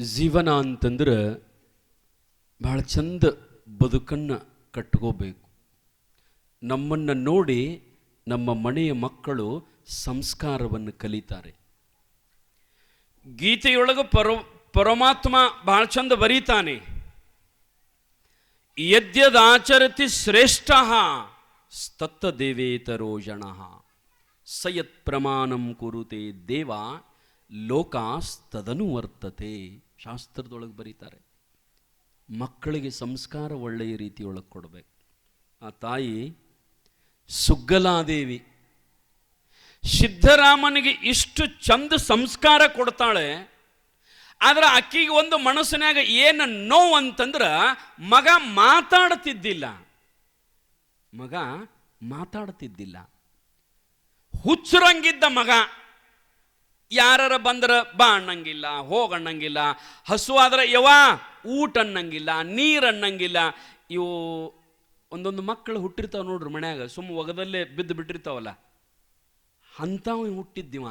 ಜೀವನ ಅಂತಂದ್ರೆ ಭಾಳ ಚಂದ ಬದುಕನ್ನು ಕಟ್ಕೋಬೇಕು. ನಮ್ಮನ್ನು ನೋಡಿ ನಮ್ಮ ಮನೆಯ ಮಕ್ಕಳು ಸಂಸ್ಕಾರವನ್ನು ಕಲಿತಾರೆ. ಗೀತೆಯೊಳಗೆ ಪರಮಾತ್ಮ ಭಾಳ ಚಂದ ಬರೀತಾನೆ, ಯದ್ಯದಾಚರತಿ ಶ್ರೇಷ್ಠ ಸ್ತತ್ತ ದೇವೇತರೋ ಜನ ಸಯತ್ ಪ್ರಮಾಣಂ ಕುರುತೆ ದೇವ ಲೋಕಾಸ್ತದನು ವರ್ತತೆ. ಶಾಸ್ತ್ರದೊಳಗೆ ಬರೀತಾರೆ. ಮಕ್ಕಳಿಗೆ ಸಂಸ್ಕಾರ ಒಳ್ಳೆಯ ರೀತಿಯೊಳಗೆ ಕೊಡಬೇಕು. ಆ ತಾಯಿ ಸುಗ್ಗಲಾದೇವಿ ಸಿದ್ಧರಾಮನಿಗೆ ಇಷ್ಟು ಚಂದ ಸಂಸ್ಕಾರ ಕೊಡ್ತಾಳೆ. ಆದ್ರೆ ಅಕ್ಕಿಗೆ ಒಂದು ಮನಸ್ಸಿನಾಗ ಏನು ನೋವು ಅಂತಂದ್ರೆ ಮಗ ಮಾತಾಡ್ತಿದ್ದಿಲ್ಲ. ಹುಚ್ಚರಂಗಿದ್ದ ಮಗ. ಯಾರ ಬಂದ್ರೆ ಬಾ ಅನ್ನಂಗಿಲ್ಲ, ಹೋಗಣ್ಣಂಗಿಲ್ಲ. ಹಸುವಾದ್ರೆ ಯವಾ ಊಟ ಅನ್ನಂಗಿಲ್ಲ, ನೀರು ಅನ್ನಂಗಿಲ್ಲ. ಇವು ಒಂದೊಂದು ಮಕ್ಕಳು ಹುಟ್ಟಿರ್ತಾವ ನೋಡ್ರಿ ಮನ್ಯಾಗ, ಸುಮ್ಮ ಒಗದಲ್ಲೇ ಬಿದ್ದು ಬಿಟ್ಟಿರ್ತಾವಲ್ಲ, ಅಂಥವು ಹುಟ್ಟಿದ್ದೀವ.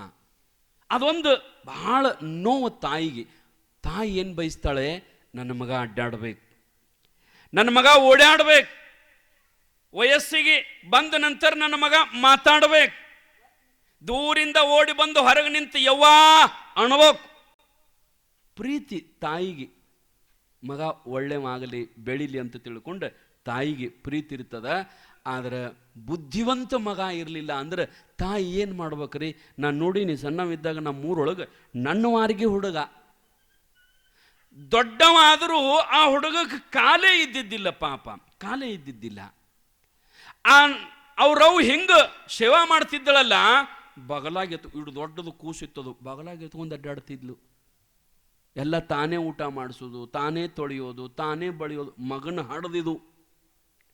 ಅದೊಂದು ಬಹಳ ನೋವು ತಾಯಿಗೆ. ತಾಯಿ ಏನು ಬಯಸ್ತಾಳೆ? ನನ್ನ ಮಗ ಅಡ್ಡಾಡ್ಬೇಕು, ನನ್ನ ಮಗ ಓಡಾಡ್ಬೇಕು, ವಯಸ್ಸಿಗೆ ಬಂದ ನಂತರ ನನ್ನ ಮಗ ಮಾತಾಡ್ಬೇಕು. ದೂರಿಂದ ಓಡಿ ಬಂದು ಹೊರಗೆ ನಿಂತು ಯವ್ವಾ ಅಣಬೇಕು. ಪ್ರೀತಿ ತಾಯಿಗೆ. ಮಗ ಒಳ್ಳೆವಾಗಲಿ ಬೆಳೀಲಿ ಅಂತ ತಿಳ್ಕೊಂಡು ತಾಯಿಗೆ ಪ್ರೀತಿ ಇರ್ತದ. ಆದ್ರೆ ಬುದ್ಧಿವಂತ ಮಗ ಇರಲಿಲ್ಲ ಅಂದ್ರೆ ತಾಯಿ ಏನು ಮಾಡ್ಬೇಕ್ರಿ? ನಾನು ನೋಡೀನಿ ಸಣ್ಣವಿದ್ದಾಗ ನಮ್ಮೂರೊಳಗೆ ನನ್ನ ವಾರಿಗೆ ಹುಡುಗ ದೊಡ್ಡವಾದರೂ ಆ ಹುಡುಗಕ್ಕೆ ಕಾಲೇ ಇದ್ದಿದ್ದಿಲ್ಲ. ಪಾಪ ಕಾಲೇ ಇದ್ದಿದ್ದಿಲ್ಲ. ಅವ್ರವು ಹಿಂಗೆ ಸೇವಾ ಮಾಡ್ತಿದ್ದಳಲ್ಲ, ಬಗಲಾಗಿತ್ತು. ಇಡು ದೊಡ್ಡದು ಕೂಸಿತ್ತದು, ಬಗಲಾಗಿ ಎತ್ಕೊಂಡು ಅಡ್ಡಾಡ್ತಿದ್ಲು. ಎಲ್ಲ ತಾನೇ ಊಟ ಮಾಡಿಸೋದು, ತಾನೇ ತೊಳೆಯೋದು, ತಾನೇ ಬಳಿಯೋದು. ಮಗನ ಹಾಡದಿದು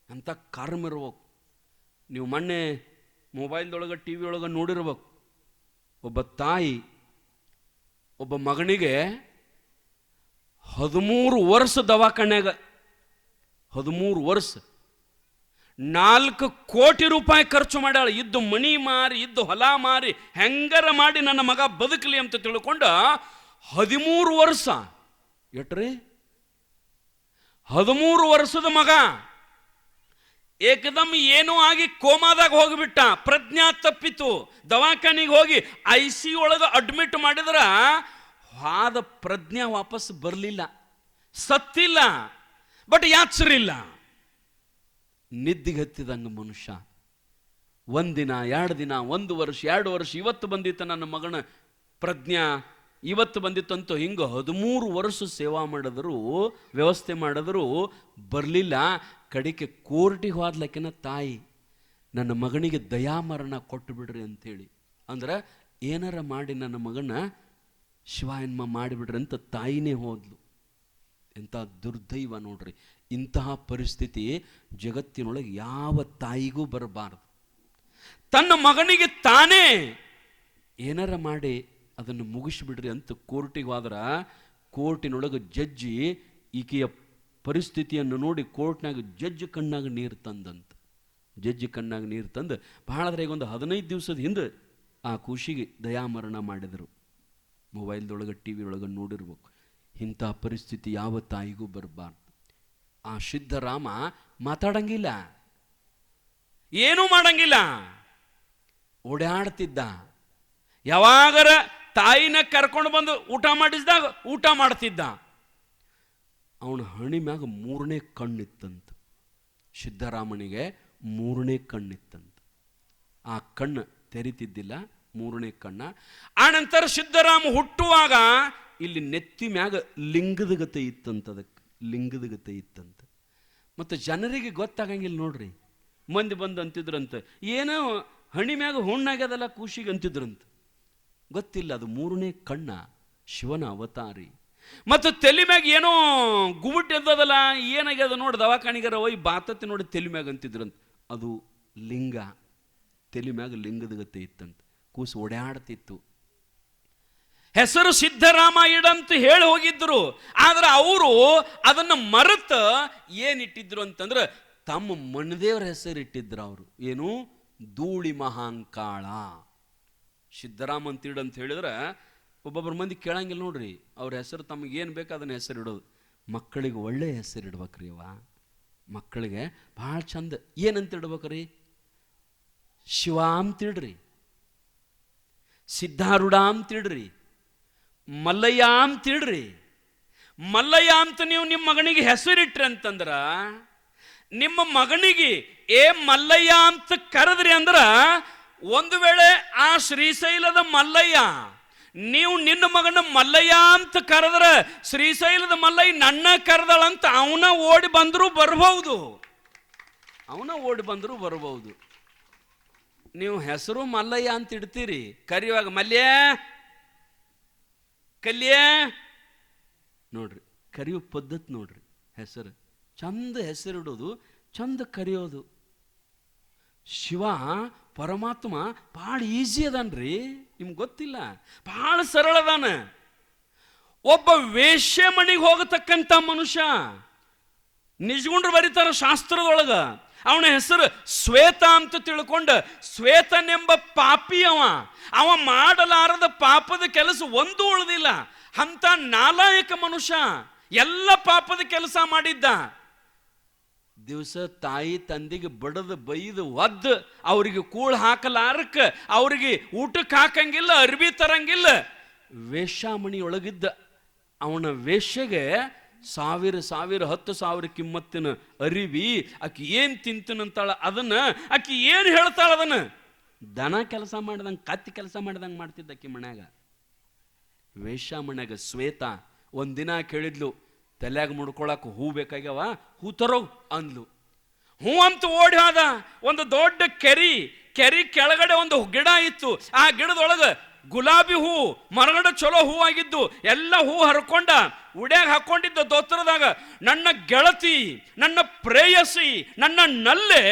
ಅಂತ ಕರ್ಮ ಇರ್ಬೇಕು. ನೀವು ಮೊನ್ನೆ ಮೊಬೈಲ್ದೊಳಗೆ ಟಿ ವಿ ಒಳಗೆ ನೋಡಿರ್ಬೇಕು. ಒಬ್ಬ ತಾಯಿ ಒಬ್ಬ ಮಗನಿಗೆ 13 ವರ್ಷ ದವಾಖಾನ್ಯಾಗ, 13 ವರ್ಷ 4 ಕೋಟಿ ರೂಪಾಯಿ ಖರ್ಚು ಮಾಡ್ಯಾಳ. ಇದ್ದು ಮನಿ ಮಾರಿ, ಇದ್ದು ಹೊಲ ಮಾರಿ, ಹೆಂಗಾರ ಮಾಡಿ ನನ್ನ ಮಗ ಬದುಕಲಿ ಅಂತ ತಿಳ್ಕೊಂಡು 13 ವರ್ಷ. ಎಟ್ರಿ 13 ವರ್ಷದ ಮಗ ಏಕದಮ್ ಏನೋ ಆಗಿ ಕೋಮಾದಾಗ ಹೋಗಿಬಿಟ್ಟ. ಪ್ರಜ್ಞಾ ತಪ್ಪಿತು. ದವಾಖಾನಿಗೆ ಹೋಗಿ ICU ಒಳಗೆ ಅಡ್ಮಿಟ್ ಮಾಡಿದ್ರ ಆದ ಪ್ರಜ್ಞಾ ವಾಪಸ್ ಬರಲಿಲ್ಲ. ಸತ್ತಿಲ್ಲ, ಬಟ್ ಯಾಚರಿಲ್ಲ. ನಿದ್ದಿಗೆ ಹತ್ತಿದಂಗ ಮನುಷ್ಯ. 1 ದಿನ 2 ದಿನ 1 ವರ್ಷ 2 ವರ್ಷ. ಇವತ್ತು ಬಂದಿತ್ತು ನನ್ನ ಮಗನ ಪ್ರಜ್ಞಾ, ಇವತ್ತು ಬಂದಿತ್ತಂತೂ. ಹಿಂಗೆ 13 ವರ್ಷ ಸೇವಾ ಮಾಡಿದ್ರು, ವ್ಯವಸ್ಥೆ ಮಾಡಿದ್ರು ಬರಲಿಲ್ಲ. ಕಡೆಗೆ ಕೋರ್ಟಿಗೆ ಹೋದ್ಲಕ್ಕಿನ ತಾಯಿ, ನನ್ನ ಮಗನಿಗೆ ದಯಾಮರಣ ಕೊಟ್ಟು ಬಿಡ್ರಿ ಅಂಥೇಳಿ. ಅಂದ್ರೆ ಏನಾರ ಮಾಡಿ ನನ್ನ ಮಗನ ಶಿವಾಯನ್ಮ ಮಾಡಿಬಿಡ್ರಿ ಅಂತ ತಾಯಿನೇ ಹೋದ್ಲು. ಎಂಥ ದುರ್ದೈವ ನೋಡ್ರಿ. ಇಂತಹ ಪರಿಸ್ಥಿತಿ ಜಗತ್ತಿನೊಳಗೆ ಯಾವ ತಾಯಿಗೂ ಬರಬಾರದು. ತನ್ನ ಮಗನಿಗೆ ತಾನೇ ಏನಾರ ಮಾಡಿ ಅದನ್ನು ಮುಗಿಸಿಬಿಡ್ರಿ ಅಂತ ಕೋರ್ಟಿಗೆ ಹೋದ್ರ, ಕೋರ್ಟಿನೊಳಗೆ ಜಡ್ಜಿ ಈಕೆಯ ಪರಿಸ್ಥಿತಿಯನ್ನು ನೋಡಿ ಕೋರ್ಟ್ನಾಗ ಜಡ್ಜ್ ಕಣ್ಣಾಗ ನೀರು ತಂದಂತ. ಜಡ್ಜ್ ಕಣ್ಣಾಗ ನೀರು ತಂದು ಬಹಳದ್ರೆ ಈಗ ಒಂದು 15 ದಿವಸದ ಹಿಂದೆ ಆ ಖುಷಿಗೆ ದಯಾಮರಣ ಮಾಡಿದರು. ಮೊಬೈಲ್ದೊಳಗೆ ಟಿ ವಿ ಒಳಗೆ ನೋಡಿರ್ಬೇಕು. ಇಂಥ ಪರಿಸ್ಥಿತಿ ಯಾವ ತಾಯಿಗೂ ಬರಬಾರ್ದು. ಆ ಸಿದ್ಧರಾಮ ಮಾತಾಡಂಗಿಲ್ಲ, ಏನೂ ಮಾಡಂಗಿಲ್ಲ, ಓಡಾಡ್ತಿದ್ದ. ಯಾವಾಗರ ತಾಯಿನ ಕರ್ಕೊಂಡು ಬಂದು ಊಟ ಮಾಡಿಸಿದಾಗ ಊಟ ಮಾಡ್ತಿದ್ದ. ಅವನ ಹಣಿ ಮ್ಯಾಗ 3ನೇ ಕಣ್ಣಿತ್ತಂತ. ಸಿದ್ಧರಾಮನಿಗೆ 3ನೇ ಕಣ್ಣಿತ್ತಂತ. ಆ ಕಣ್ಣು ತೆರಿತಿದ್ದಿಲ್ಲ, 3ನೇ ಕಣ್ಣ. ಆನಂತರ ಸಿದ್ಧರಾಮ ಹುಟ್ಟುವಾಗ ಇಲ್ಲಿ ನೆತ್ತಿ ಮ್ಯಾಗ ಲಿಂಗದ ಗತೆ ಇತ್ತಂತ. ಅದಕ್ಕೆ ಲಿಂಗದ ಗತೆ ಇತ್ತಂತ. ಮತ್ತು ಜನರಿಗೆ ಗೊತ್ತಾಗಂಗಿಲ್ಲ ನೋಡ್ರಿ. ಮಂದಿ ಬಂದು ಅಂತಿದ್ರಂತ, ಏನೋ ಹಣಿ ಮ್ಯಾಗ ಹುಣ್ಣಾಗ್ಯದಲ್ಲ ಖುಷಿಗೆ ಅಂತಿದ್ರಂತ. ಗೊತ್ತಿಲ್ಲ, ಅದು 3ನೇ ಕಣ್ಣ, ಶಿವನ ಅವತಾರಿ. ಮತ್ತು ತಲೆ ಮ್ಯಾಗ ಏನೋ ಗುಬುಟ್ ಎದ್ದದಲ್ಲ, ಏನಾಗ್ಯದ ನೋಡಿ ದವಾಖಾನಿಗಾರ ಹೋಯ್ ಬಾತತ್ತೆ ನೋಡಿ ತಲೆ ಮ್ಯಾಗ ಅಂತಿದ್ರಂತ. ಅದು ಲಿಂಗ. ತಲೆ ಮ್ಯಾಗ ಲಿಂಗದ ಗತೆ ಇತ್ತಂತ. ಕೂಸು ಓಡಾಡ್ತಿತ್ತು. ಹೆಸರು ಸಿದ್ಧರಾಮ ಇಡಂತ ಹೇಳಿ ಹೋಗಿದ್ರು. ಆದ್ರೆ ಅವರು ಅದನ್ನು ಮರೆತು ಏನಿಟ್ಟಿದ್ರು ಅಂತಂದ್ರೆ ತಮ್ಮ ಮಣ್ಣದೇವ್ರ ಹೆಸರು ಇಟ್ಟಿದ್ರು. ಅವರು ಏನು? ಧೂಳಿ ಮಹಾಂಕಾಳ. ಸಿದ್ಧರಾಮ ಅಂತಿಡಂತ ಹೇಳಿದ್ರೆ ಒಬ್ಬೊಬ್ಬರ ಮಂದಿ ಕೇಳಂಗಿಲ್ಲ ನೋಡ್ರಿ, ಅವ್ರ ಹೆಸರು ತಮಗೇನು ಬೇಕು ಅದನ್ನ ಹೆಸರು ಇಡೋದು. ಮಕ್ಕಳಿಗೆ ಒಳ್ಳೆ ಹೆಸರು ಇಡ್ಬೇಕ್ರಿ ಅವ್ವ. ಮಕ್ಕಳಿಗೆ ಭಾಳ ಚಂದ ಏನಂತ ಇಡ್ಬೇಕ್ರಿ? ಶಿವ ಅಂತಿಡ್ರಿ, ಸಿದ್ಧಾರೂಢ ಅಂತಿಡ್ರಿ, ಮಲ್ಲಯ್ಯ ಅಂತಿಡ್ರಿ. ಮಲ್ಲಯ್ಯ ಅಂತ ನೀವು ನಿಮ್ಮ ಮಗನಿಗೆ ಹೆಸರಿಟ್ರಿ ಅಂತಂದ್ರ, ನಿಮ್ಮ ಮಗನಿಗೆ ಏ ಮಲ್ಲಯ್ಯ ಅಂತ ಕರೆದ್ರಿ ಅಂದ್ರ, ಒಂದು ವೇಳೆ ಆ ಶ್ರೀಶೈಲದ ಮಲ್ಲಯ್ಯ ನೀವು ನಿನ್ನ ಮಗನ ಮಲ್ಲಯ್ಯ ಅಂತ ಕರೆದ್ರ, ಶ್ರೀಶೈಲದ ಮಲ್ಲಯ್ಯ ನನ್ನ ಕರೆದಳಂತ ಅವನ ಓಡಿ ಬಂದರೂ ಬರ್ಬಹುದು, ಅವನ ಓಡಿ ಬಂದರೂ ಬರ್ಬಹುದು. ನೀವು ಹೆಸರು ಮಲ್ಲಯ್ಯ ಅಂತ ಇಡ್ತೀರಿ, ಕರೆಯುವಾಗ ಮಲ್ಯ ಕಲ್ಯ ನೋಡ್ರಿ, ಕರೆಯೋ ಪದ್ಧತಿ ನೋಡ್ರಿ. ಹೆಸರು ಚಂದ ಹೆಸರಿಡೋದು, ಚಂದ ಕರೆಯೋದು. ಶಿವ ಪರಮಾತ್ಮ ಭಾಳ ಈಸಿ ಅದಾನ್ರಿ, ನಿಮ್ಗೆ ಗೊತ್ತಿಲ್ಲ, ಭಾಳ ಸರಳ ಅದಾನ. ಒಬ್ಬ ವೇಶ್ಯ ಮನೆಗೆ ಹೋಗತಕ್ಕಂಥ ಮನುಷ್ಯ, ನಿಜಗುಂಡ್ರು ಬರೀತಾರ ಶಾಸ್ತ್ರದೊಳಗ, ಅವನ ಹೆಸರು ಶ್ವೇತ ಅಂತ ತಿಳ್ಕೊಂಡ, ಶ್ವೇತನೆಂಬ ಪಾಪಿ ಅವ ಮಾಡಲಾರದ ಪಾಪದ ಕೆಲಸ ಒಂದು ಉಳಿದಿಲ್ಲ. ಅಂತ ನಾಲಾಯಕ ಮನುಷ್ಯ, ಎಲ್ಲ ಪಾಪದ ಕೆಲಸ ಮಾಡಿದ್ದ. ದಿವಸ ತಾಯಿ ತಂದೆಗೆ ಬಡದು ಬೈದು ಒದ್ದು ಅವ್ರಿಗೆ ಕೂಳು ಹಾಕಲಾರಕ್ಕೆ, ಅವ್ರಿಗೆ ಊಟಕ್ಕೆ ಹಾಕಂಗಿಲ್ಲ, ಅರ್ಬಿ ತರಂಗಿಲ್ಲ. ವೇಶ್ಯಾಮಣಿಯೊಳಗಿದ್ದ ಅವನ ವೇಶ್ಯೆಗೆ 1000 10,000 ಕಿಮ್ಮತ್ತಿನ ಅರಿವಿ, ಆಕಿ ಏನು ತಿಂತನಂತಾಳ ಅದನ್ನ ಆಕಿ ಏನು ಹೇಳ್ತಾಳ ಅದನ್ನ ದನ ಕೆಲಸ ಮಾಡ್ದಂಗೆ, ಕತ್ತಿ ಕೆಲಸ ಮಾಡ್ದಂಗೆ ಮಾಡ್ತಿದ್ದ ಆಕಿ ಮನ್ಯಾಗ. ವೇಶ್ಯಾಮಣ್ಯಾಗ ಶ್ವೇತ ಒಂದಿನ ಕೇಳಿದ್ಲು, ತಲೆಯಾಗ ಮುಡ್ಕೊಳಕ್ಕೆ ಹೂ ಬೇಕಾಗ್ಯಾವ, ಹೂ ತರೋ ಅಂದ್ಲು. ಹೂ ಅಂತ ಓಡಿ ಹೋದ. ಒಂದು ದೊಡ್ಡ ಕೆರಿ ಕೆಳಗಡೆ ಒಂದು ಗಿಡ ಇತ್ತು. ಆ ಗಿಡದೊಳಗೆ ಗುಲಾಬಿ ಹೂ, ಮರಗಡೆ ಚಲೋ ಹೂ ಆಗಿದ್ದು, ಎಲ್ಲ ಹೂ ಹರ್ಕೊಂಡ ಉಡ್ಯಾಗ ಹಾಕೊಂಡಿದ್ದ ದೋತ್ರದಾಗ. ನನ್ನ ಗೆಳತಿ, ನನ್ನ ಪ್ರೇಯಸಿ, ನನ್ನ ನಲ್ಲೆ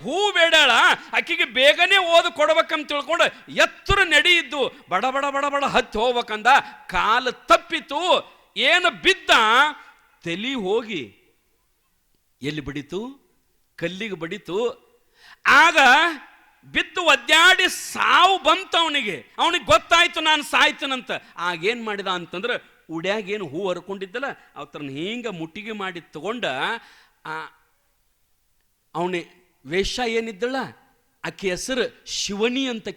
ಹೂ ಬೇಡಾಳ, ಆಕಿಗೆ ಬೇಗನೆ ಓದು ಕೊಡ್ಬೇಕಂತ ತಿಳ್ಕೊಂಡು ಎತ್ತರ ನಡೆಯಿದ್ದು, ಬಡ ಬಡ ಬಡ ಬಡ ಹತ್ತಿ ಹೋಗ್ಬೇಕಂದ. ಕಾಲು ತಪ್ಪಿತು, ಏನು ಬಿದ್ದ, ತಲಿ ಹೋಗಿ ಎಲ್ಲಿ ಬಡಿತು? ಕಲ್ಲಿಗೆ ಬಡಿತು. ಆಗ ಬಿದ್ದು ಒದ್ದಾಡಿ ಸಾವು ಬಂತು ಅವನಿಗೆ. ಗೊತ್ತಾಯ್ತು ನಾನು ಸಾಯ್ತನಂತ. ಆಗೇನು ಮಾಡಿದ ಅಂತಂದ್ರೆ, ಉಡ್ಯಾಗೇನು ಹೂ ಹರ್ಕೊಂಡಿದ್ದಲ್ಲ ಅವತ್ರನ್ನ ಹಿಂಗೆ ಮುಟ್ಟಿಗೆ ಮಾಡಿ ತಗೊಂಡ, ಅವನೇ ವೇಷ ಏನಿದ್ದಳ ಆಕೆ ಹೆಸರು ಶಿವನಿ ಅಂತ.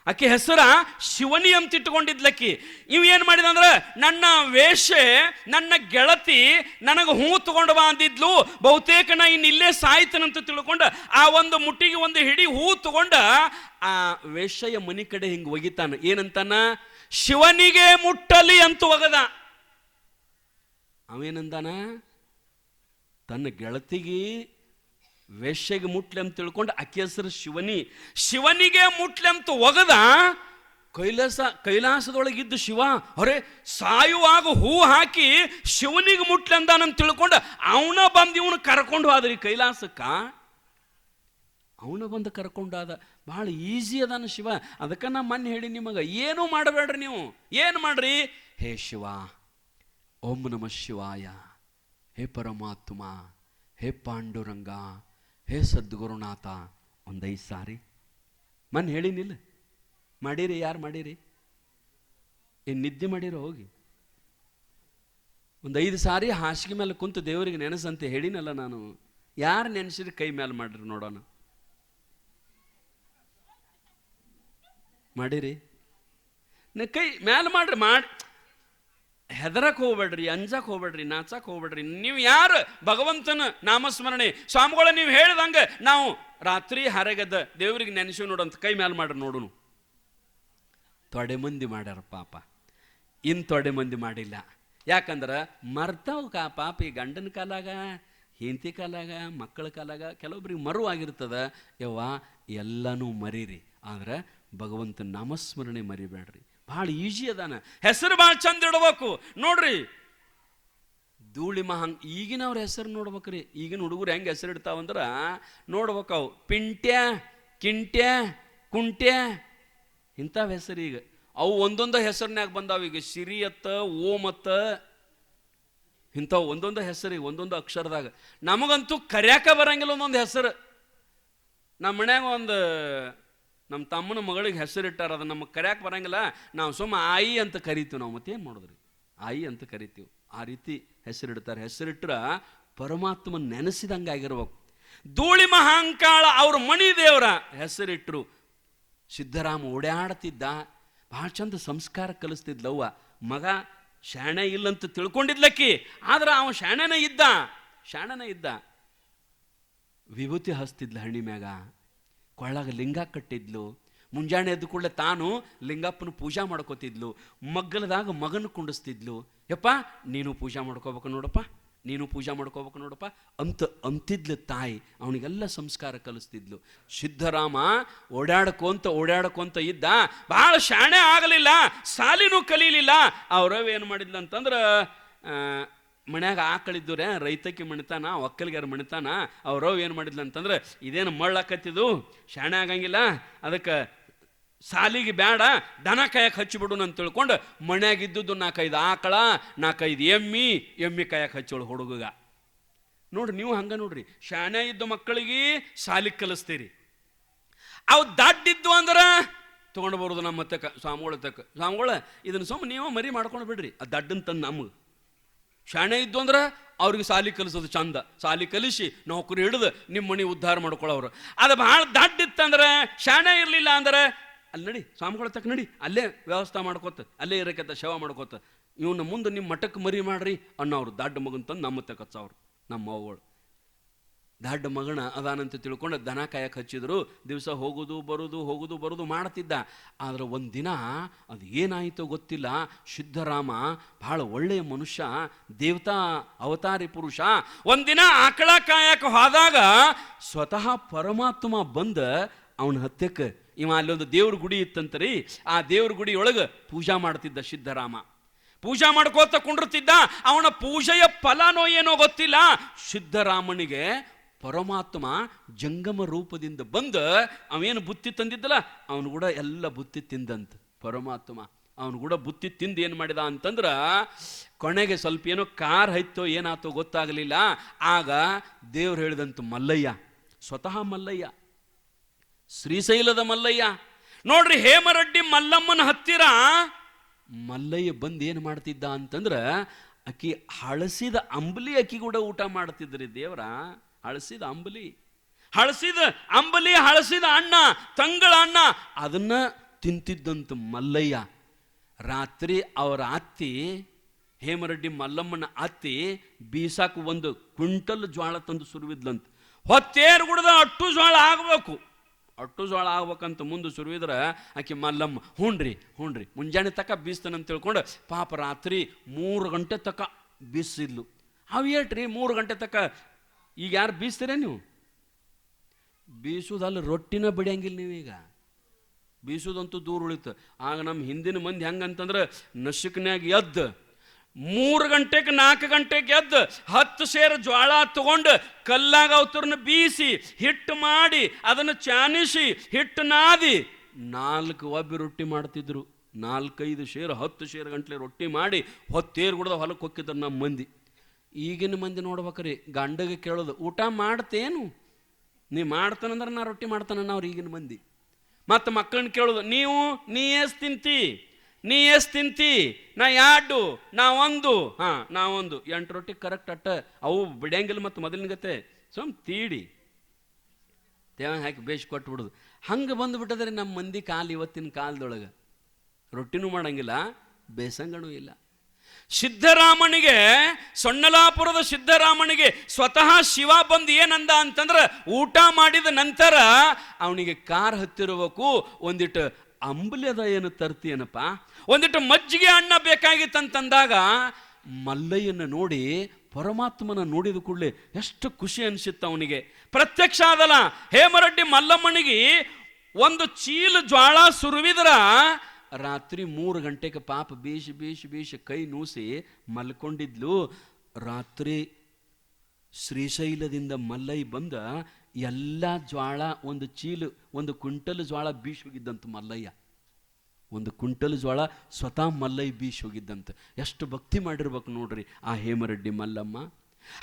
ಆಕೆ ಹೆಸರ ಶಿವನಿ ಅಂತ ಇಟ್ಕೊಂಡಿದ್ಲಕ್ಕಿ. ಇವ್ ಏನು ಮಾಡಿದ ಅಂದ್ರೆ, ನನ್ನ ವೇಷೆ, ನನ್ನ ಗೆಳತಿ ನನಗೆ ಹೂ ತಗೊಂಡು ಬಾ ಅಂದಿದ್ಲು, ಬಹುತೇಕ ನಾ ಇನ್ನಿಲ್ಲೇ ಸಾಯ್ತನಂತ ತಿಳ್ಕೊಂಡ ಆ ಒಂದು ಮುಟ್ಟಿಗೆ ಒಂದು ಹಿಡಿ ಹೂ ತಗೊಂಡ ಆ ವೇಷೆಯ ಮನಿ ಕಡೆ ಹಿಂಗೆ ಒಗಿತಾನ. ಏನಂತಾನ? ಶಿವನಿಗೆ ಮುಟ್ಟಲಿ ಅಂತ ಒಗದ. ಅವೇನಂದಾನ? ತನ್ನ ಗೆಳತಿಗೆ ವೇಶ್ಯೆಗೆ ಮುಟ್ಲೆ ಅಂತ ತಿಳ್ಕೊಂಡು ಆಕೆ ಹೆಸರು ಶಿವನಿ, ಶಿವನಿಗೆ ಮುಟ್ಲೆ ಅಂತ ಒಗದ. ಕೈಲಾಸದೊಳಗಿದ್ದು ಶಿವ ಅರೆ ಸಾಯುವಾಗ ಹೂ ಹಾಕಿ ಶಿವನಿಗೆ ಮುಟ್ಲೆ ಅಂದಾನಂತ ತಿಳ್ಕೊಂಡು ಅವನ ಬಂದು ಇವನು ಕರ್ಕೊಂಡು ಹೋದ್ರಿ ಕೈಲಾಸಕ್ಕ. ಅವನ ಬಂದು ಕರ್ಕೊಂಡಾದ. ಭಾಳ ಈಸಿ ಅದಾನ ಶಿವ. ಅದಕ್ಕೆ ನಾ ಮೊನ್ನೆ ಹೇಳಿ ನಿಮಗೆ, ಏನೂ ಮಾಡಬೇಡ್ರಿ ನೀವು. ಏನು ಮಾಡ್ರಿ? ಹೇ ಶಿವ, ಓಂ ನಮಃ ಶಿವಾಯ, ಹೇ ಪರಮಾತ್ಮ, ಹೇ ಪಾಂಡುರಂಗ, ಹೇ ಸದ್ಗುರುನಾಥ, ಒಂದು 5 ಸಾರಿ ಮೊನ್ನೆ ಹೇಳಿನಿಲ್ಲ? ಮಾಡಿರಿ? ಯಾರು ಮಾಡಿರಿ? ಏನು ನಿದ್ದೆ ಮಾಡಿರೋ? ಹೋಗಿ ಒಂದು 5 ಸಾರಿ ಹಾಸಿಗೆ ಮೇಲೆ ಕುಂತು ದೇವರಿಗೆ ನೆನೆಸಂತೆ ಹೇಳಿನಲ್ಲ ನಾನು. ಯಾರು ನೆನೆಸಿರಿ ಕೈ ಮೇಲೆ ಮಾಡ್ರಿ ನೋಡೋಣ. ಮಾಡಿರಿ? ಕೈ ಮ್ಯಾಲೆ ಮಾಡ್ರಿ. ಹೆದರಕ್ಕೆ ಹೋಗ್ಬೇಡ್ರಿ, ಅಂಜಕ್ಕೆ ಹೋಗ್ಬೇಡ್ರಿ, ನಾಚಕ್ಕೆ ಹೋಗ್ಬೇಡ್ರಿ. ನೀವು ಯಾರು ಭಗವಂತನ ನಾಮಸ್ಮರಣೆ ಸ್ವಾಮಿಗಳ ನೀವು ಹೇಳ್ದಂಗೆ ನಾವು ರಾತ್ರಿ ಹರಗದ ದೇವ್ರಿಗೆ ನೆನೆಸಿ ನೋಡಂತ ಕೈ ಮ್ಯಾಲೆ ಮಾಡ್ರಿ ನೋಡುನು. ತೊಡೆ ಮಂದಿ ಮಾಡ್ಯಾರ ಪಾಪ, ತೊಡೆ ಮಂದಿ ಮಾಡಿಲ್ಲ. ಯಾಕಂದ್ರೆ ಮರ್ತಾವ ಪಾಪ. ಈ ಗಂಡನ ಕಾಲಾಗ, ಹೆಂಡತಿ ಕಾಲಾಗ, ಮಕ್ಕಳ ಕಾಲಾಗ ಕೆಲವೊಬ್ರಿಗೆ ಮರುವಾಗಿರ್ತದ. ಯವ್ವ ಎಲ್ಲನೂ ಮರೀರಿ, ಆದ್ರೆ ಭಗವಂತನ ನಾಮಸ್ಮರಣೆ ಮರಿಬೇಡ್ರಿ. ಭಾಳ ಈಜಿ ಅದಾನ. ಹೆಸರು ಭಾಳ ಚಂದ ಇಡ್ಬೇಕು ನೋಡ್ರಿ. ಧೂಳಿಮ ಹಂಗೆ ಈಗಿನವ್ರ ಹೆಸರು ನೋಡ್ಬೇಕ್ರಿ. ಈಗಿನ ಹುಡುಗರು ಹೆಂಗೆ ಹೆಸರು ಇಡ್ತಾವಂದ್ರೆ ನೋಡ್ಬೇಕು. ಅವು ಪಿಂಟ್ಯ, ಕಿಂಟ್ಯ, ಕುಂಟ್ಯ ಇಂಥವು ಹೆಸರು ಈಗ. ಅವು ಒಂದೊಂದು ಹೆಸರಿನ್ಯಾಗ ಬಂದಾವ. ಈಗ ಸಿರಿಯತ್ತ, ಓಮತ್ತ, ಇಂಥವು ಒಂದೊಂದು ಹೆಸರಿಗೆ ಒಂದೊಂದು ಅಕ್ಷರದಾಗ. ನಮಗಂತೂ ಕರ್ಯಾಕ ಬರಂಗಿಲ್ಲ ಒಂದೊಂದು ಹೆಸರು. ನಮ್ಮ ಮನ್ಯಾಗ ಒಂದು ನಮ್ಮ ತಮ್ಮನ ಮಗಳಿಗೆ ಹೆಸರಿಟ್ಟಾರ, ಅದು ನಮಗೆ ಕರ್ಯಾಕೆ ಬರಂಗಿಲ್ಲ, ನಾವು ಸುಮ್ಮ ಆಯಿ ಅಂತ ಕರಿತೀವಿ. ನಾವು ಮತ್ತೇನು ಮಾಡೋದ್ರಿ, ಆಯಿ ಅಂತ ಕರಿತೀವಿ. ಆ ರೀತಿ ಹೆಸರಿಡ್ತಾರೆ. ಹೆಸರಿಟ್ರ ಪರಮಾತ್ಮ ನೆನೆಸಿದಂಗೆ ಆಗಿರ್ಬೇಕು. ಧೂಳಿ ಮಹಾಂಕಾಳ ಅವ್ರ ಮಣಿ ದೇವರ ಹೆಸರಿಟ್ರು. ಸಿದ್ದರಾಮ ಓಡಾಡ್ತಿದ್ದ, ಭಾಳ ಚಂದ ಸಂಸ್ಕಾರ ಕಲಿಸ್ತಿದ್ಲವ್ವ. ಮಗ ಶಾಣೆ ಇಲ್ಲಂತ ತಿಳ್ಕೊಂಡಿದ್ಲಕ್ಕಿ, ಆದ್ರೆ ಅವ ಶಾಣೆನೇ ಇದ್ದ. ವಿಭೂತಿ ಹಸ್ತಿದ್ಲ ಹಣ್ಣಿ ಮ್ಯಾಗ, ಕೊಳ್ಳಾಗ ಲಿಂಗ ಕಟ್ಟಿದ್ಲು. ಮುಂಜಾನೆ ಎದ್ದು ಕೂಡಲೇ ತಾನು ಲಿಂಗಪ್ಪನ ಪೂಜಾ ಮಾಡ್ಕೋತಿದ್ಲು. ಮಗ್ಗಲದಾಗ ಮಗನ ಕುಂಡಿಸ್ತಿದ್ಲು. ಯಪ್ಪ ನೀನು ಪೂಜಾ ಮಾಡ್ಕೋಬೇಕು ನೋಡಪ್ಪ ಅಂತಿದ್ಲು ತಾಯಿ. ಅವನಿಗೆಲ್ಲ ಸಂಸ್ಕಾರ ಕಲಿಸ್ತಿದ್ಲು. ಸಿದ್ದರಾಮ ಓಡಾಡ್ಕೊಂತ ಇದ್ದ. ಭಾಳ ಶಾಣೆ ಆಗಲಿಲ್ಲ, ಸಾಲಿನೂ ಕಲೀಲಿಲ್ಲ. ಅವ್ರವ್ ಏನು ಮಾಡಿದ್ಲು ಅಂತಂದ್ರೆ, ಮನ್ಯಾಗ ಆಕಳಿದ್ದವ್ರೆ, ರೈತಕ್ಕೆ ಮಣಿತಾನ, ಒಕ್ಕಲಿಗಾರ ಮಣಿತಾನ. ಅವ್ರವ್ ಏನು ಮಾಡಿದ್ಲು ಅಂತಂದ್ರೆ, ಇದೇನು ಮಳ್ಳಾಕತ್ತಿದ್ದು, ಶಾಣೆ ಆಗಂಗಿಲ್ಲ, ಅದಕ್ಕೆ ಸಾಲಿಗೆ ಬೇಡ, ದನ ಕಾಯಕ್ಕೆ ಹಚ್ಚಿಬಿಡು ಅಂತ ತಿಳ್ಕೊಂಡು ಮನ್ಯಾಗಿದ್ದು 4-5 ಆಕಳ, 4-5 ಎಮ್ಮಿ ಕಾಯಕ್ಕೆ ಹಚ್ಚೋಳು ಹುಡುಗ. ನೋಡ್ರಿ, ನೀವು ಹಂಗೆ ನೋಡ್ರಿ, ಶಾಣೆ ಇದ್ದ ಮಕ್ಕಳಿಗೆ ಸಾಲಿಗೆ ಕಲಿಸ್ತೀರಿ. ಅವು ದಡ್ಡಿದ್ದು ಅಂದ್ರೆ ತೊಗೊಂಡು ಬರೋದು ನಮ್ಮ ಸ್ವಾಮಿಗಳ ಇದನ್ನು ಸುಮ್ಮನೆ ನೀವು ಮರಿ ಮಾಡ್ಕೊಂಡು ಬಿಡ್ರಿ. ಆ ದಡ್ಡನ್ ತಂದು ನಮಗೆ ಶಾಣೆ ಇದ್ದು ಅಂದ್ರೆ ಅವ್ರಿಗೆ ಸಾಲಿ ಕಲಿಸೋದು ಚಂದ. ಸಾಲಿ ಕಲಿಸಿ ನೌಕರಿ ಹಿಡಿದು ನಿಮ್ಮ ಮನೆ ಉದ್ಧಾರ ಮಾಡ್ಕೊಳ್ಳೋರು. ಅದು ಭಾಳ ದಡ್ಡಿತ್ತಂದ್ರೆ, ಶಾಣೆ ಇರಲಿಲ್ಲ ಅಂದ್ರೆ, ಅಲ್ಲಿ ನಡಿ ಸ್ವಾಮಿಗಳ ತಕ್ಕ ನಡಿ, ಅಲ್ಲೇ ವ್ಯವಸ್ಥೆ ಮಾಡ್ಕೋತ, ಅಲ್ಲೇ ಇರಕತ್ತ ಸೇವಾ ಮಾಡ್ಕೋತ, ಇವನ್ನ ಮುಂದೆ ನಿಮ್ಮ ಮಠಕ್ಕೆ ಮರಿ ಮಾಡ್ರಿ ಅನ್ನೋರು. ದಡ್ಡ ಮಗನ್ ತಂದು ನಮ್ಮ ತಕ್ಕಚ್ಚವ್ರು. ನಮ್ಮ ಅವ್ಗಳು ದಡ್ಡ ಮಗನ ಅದಾನಂತ ತಿಳ್ಕೊಂಡು ದನ ಕಾಯಕ್ಕೆ ಹಚ್ಚಿದ್ರು. ದಿವಸ ಹೋಗೋದು ಬರೋದು ಮಾಡ್ತಿದ್ದ. ಆದ್ರೆ ಒಂದಿನ ಅದು ಏನಾಯಿತೋ ಗೊತ್ತಿಲ್ಲ, ಸಿದ್ದರಾಮ ಭಾಳ ಒಳ್ಳೆಯ ಮನುಷ್ಯ, ದೇವತಾ ಅವತಾರಿ ಪುರುಷ. ಒಂದಿನ ಆಕಳ ಕಾಯಕ್ಕೆ ಹೋದಾಗ ಸ್ವತಃ ಪರಮಾತ್ಮ ಬಂದ ಅವನ ಹತ್ಯಕ್ಕೆ. ಇವ ಅಲ್ಲೊಂದು ದೇವ್ರ ಗುಡಿ ಇತ್ತಂತರಿ, ಆ ದೇವ್ರ ಗುಡಿ ಒಳಗೆ ಪೂಜಾ ಮಾಡ್ತಿದ್ದ ಸಿದ್ದರಾಮ. ಪೂಜಾ ಮಾಡ್ಕೋತ ಕುಂಡಿರ್ತಿದ್ದ. ಅವನ ಪೂಜೆಯ ಫಲನೋ ಏನೋ ಗೊತ್ತಿಲ್ಲ, ಸಿದ್ದರಾಮನಿಗೆ ಪರಮಾತ್ಮ ಜಂಗಮ ರೂಪದಿಂದ ಬಂದ ಅವೇನು ಬುತ್ತಿ ತಂದಿದ್ದಲ್ಲ, ಅವನು ಕೂಡ ಎಲ್ಲ ಬುತ್ತಿ ತಿಂದಂತ ಪರಮಾತ್ಮ. ಅವನು ಕೂಡ ಬುತ್ತಿ ತಿಂದು ಏನು ಮಾಡಿದ ಅಂತಂದ್ರ, ಕೊನೆಗೆ ಸ್ವಲ್ಪ ಏನೋ ಕಾರ್ ಹೈತೋ ಏನಾತೋ ಗೊತ್ತಾಗಲಿಲ್ಲ. ಆಗ ದೇವ್ರು ಹೇಳಿದಂತ ಮಲ್ಲಯ್ಯ, ಸ್ವತಃ ಮಲ್ಲಯ್ಯ, ಶ್ರೀಶೈಲದ ಮಲ್ಲಯ್ಯ. ನೋಡ್ರಿ, ಹೇಮರೆಡ್ಡಿ ಮಲ್ಲಮ್ಮನ ಹತ್ತಿರ ಮಲ್ಲಯ್ಯ ಬಂದು ಏನು ಮಾಡ್ತಿದ್ದ ಅಂತಂದ್ರ, ಅಕ್ಕಿ ಹಳಸಿದ ಅಂಬಲಿ ಅಕ್ಕಿ ಕೂಡ ಊಟ ಮಾಡ್ತಿದ್ರಿ ದೇವ್ರ. ಹಳಸಿದ ಅಂಬಲಿ, ಹಳಸಿದ ಅಣ್ಣ, ತಂಗಳ ಅಣ್ಣ, ಅದನ್ನ ತಿಂತಿದ್ದಂತ ಮಲ್ಲಯ್ಯ. ರಾತ್ರಿ ಅವರ ಅತ್ತಿ, ಹೇಮರೆಡ್ಡಿ ಮಲ್ಲಮ್ಮನ ಅತ್ತಿ ಬೀಸಾಕು 1 ಕ್ವಿಂಟಲ್ ಜ್ವಾಳ ತಂದು ಸುರುವಿದ್ಲಂತ. ಹೊತ್ತೇರು ಗುಡ್ದ ಅಟ್ಟು ಜ್ವಾಳ ಆಗ್ಬೇಕಂತ ಮುಂದೆ ಸುರುವಿದ್ರೆ ಆಕೆ ಮಲ್ಲಮ್ಮ ಹ್ಞೂನ್ರಿ ಮುಂಜಾನೆ ತಕ ಬೀಸ್ತಾನಂತ ತಿಳ್ಕೊಂಡು ಪಾಪ ರಾತ್ರಿ 3 ಗಂಟೆ ತಕ ಬೀಸಿದ್ಲು. ಅವು ಏಟ್ರಿ 3 ಗಂಟೆ ತಕ? ಈಗ ಯಾರು ಬೀಸ್ತೀರ ನೀವು? ಬೀಸುದಲ್ಲ, ರೊಟ್ಟಿನ ಬಿಡಿಯಂಗಿಲ್ಲ ನೀವೀಗ. ಬೀಸುದಂತೂ ದೂರ ಉಳಿತು. ಆಗ ನಮ್ಮ ಹಿಂದಿನ ಮಂದಿ ಹೆಂಗಂತಂದ್ರೆ, ನಶಿಕ್ನ್ಯಾಗ ಎದ್ದು 3 ಗಂಟೆಗೆ 4 ಗಂಟೆಗೆ ಎದ್ದು 10 ಸೇರು ಜ್ವಾಳ ತಗೊಂಡು ಕಲ್ಲಾಗ ಅವತರನ್ನ ಬೀಸಿ ಹಿಟ್ಟು ಮಾಡಿ ಅದನ್ನು ಚಾನಿಸಿ ಹಿಟ್ಟು ನಾದಿ 4 ಒಬ್ಬಿ ರೊಟ್ಟಿ ಮಾಡ್ತಿದ್ರು. 4-5 ಸೇರು 10 ಸೇರು ಗಂಟ್ಲೆ ರೊಟ್ಟಿ ಮಾಡಿ ಹೊತ್ತೇರು ಗುಡ್ದ ಹೊಲಕ್ಕೆ ಹೊಕ್ಕಿದ್ರು ನಮ್ಮ ಮಂದಿ. ಈಗಿನ ಮಂದಿ ನೋಡ್ಬೇಕ್ರಿ, ಗಂಡಗೆ ಕೇಳೋದು, ಊಟ ಮಾಡ್ತೇನು? ನೀ ಮಾಡ್ತಾನಂದ್ರೆ ನಾ ರೊಟ್ಟಿ ಮಾಡ್ತಾನ ಅವ್ರು ಈಗಿನ ಮಂದಿ. ಮತ್ತು ಮಕ್ಕಳನ್ನ ಕೇಳೋದು, ನೀ ಎಷ್ಟು ತಿಂತಿ? ನಾ 2, ನಾ 1. ನಾ 1 8 ರೊಟ್ಟಿ ಕರೆಕ್ಟ್ ಅಟ್ಟ, ಅವು ಬಿಡ್ಯಾಂಗಿಲ್ಲ. ಮತ್ತು ಮೊದಲಿನ ಗತೆ ತೀಡಿ ತೇವ ಹಾಕಿ ಬೇಷ್ ಕೊಟ್ಬಿಡೋದು. ಹಂಗೆ ಬಂದುಬಿಟ್ಟದ್ರಿ ನಮ್ಮ ಮಂದಿ ಕಾಲು. ಇವತ್ತಿನ ಕಾಲದೊಳಗೆ ರೊಟ್ಟಿನೂ ಮಾಡಂಗಿಲ್ಲ, ಬೇಸಂಗನೂ ಇಲ್ಲ. ಸಿದ್ದರಾಮನಿಗೆ, ಸೊನ್ನಲಾಪುರದ ಸಿದ್ದರಾಮನಿಗೆ ಸ್ವತಃ ಶಿವ ಬಂದು ಏನಂದ ಅಂತಂದ್ರೆ, ಊಟ ಮಾಡಿದ ನಂತರ ಅವನಿಗೆ ಕಾರ್ ಹತ್ತಿರಬೇಕು, ಒಂದಿಟ್ಟು ಅಂಬಲಿ ಅದ ಏನು ತರ್ತೀಯನಪ್ಪ, ಒಂದಿಟ್ಟು ಮಜ್ಜಿಗೆ ಅನ್ನ ಬೇಕಾಗಿತ್ತಂತಂದಾಗ, ಮಲ್ಲಯ್ಯನ ನೋಡಿ ಪರಮಾತ್ಮನ ನೋಡಿದ ಕೂಡಲೇ ಎಷ್ಟು ಖುಷಿ ಅನಿಸಿತ್ತು ಅವನಿಗೆ. ಪ್ರತ್ಯಕ್ಷ ಆದಲ್ಲ. ಹೇಮರೆಡ್ಡಿ ಮಲ್ಲಮ್ಮನಿಗೆ 1 ಚೀಲ ಜ್ವಾಳ ಸುರುವಿದ್ರ ರಾತ್ರಿ 3 ಗಂಟೆಗೆ ಪಾಪ ಬೀಸಿ ಕೈ ನೂಸಿ ಮಲ್ಕೊಂಡಿದ್ಲು. ರಾತ್ರಿ ಶ್ರೀಶೈಲದಿಂದ ಮಲ್ಲಯ್ಯ ಬಂದ ಎಲ್ಲ ಜ್ವಾಳ 1 ಕ್ವಿಂಟಲ್ ಜ್ವಾಳ ಬೀಸಿ ಹೋಗಿದ್ದಂತ ಮಲ್ಲಯ್ಯ. 1 ಕ್ವಿಂಟಲ್ ಜ್ವಾಳ ಸ್ವತಃ ಮಲ್ಲಯ್ಯ ಬೀಸಿ ಹೋಗಿದ್ದಂತ. ಎಷ್ಟು ಭಕ್ತಿ ಮಾಡಿರ್ಬೇಕು ನೋಡ್ರಿ ಆ ಹೇಮರೆಡ್ಡಿ ಮಲ್ಲಮ್ಮ.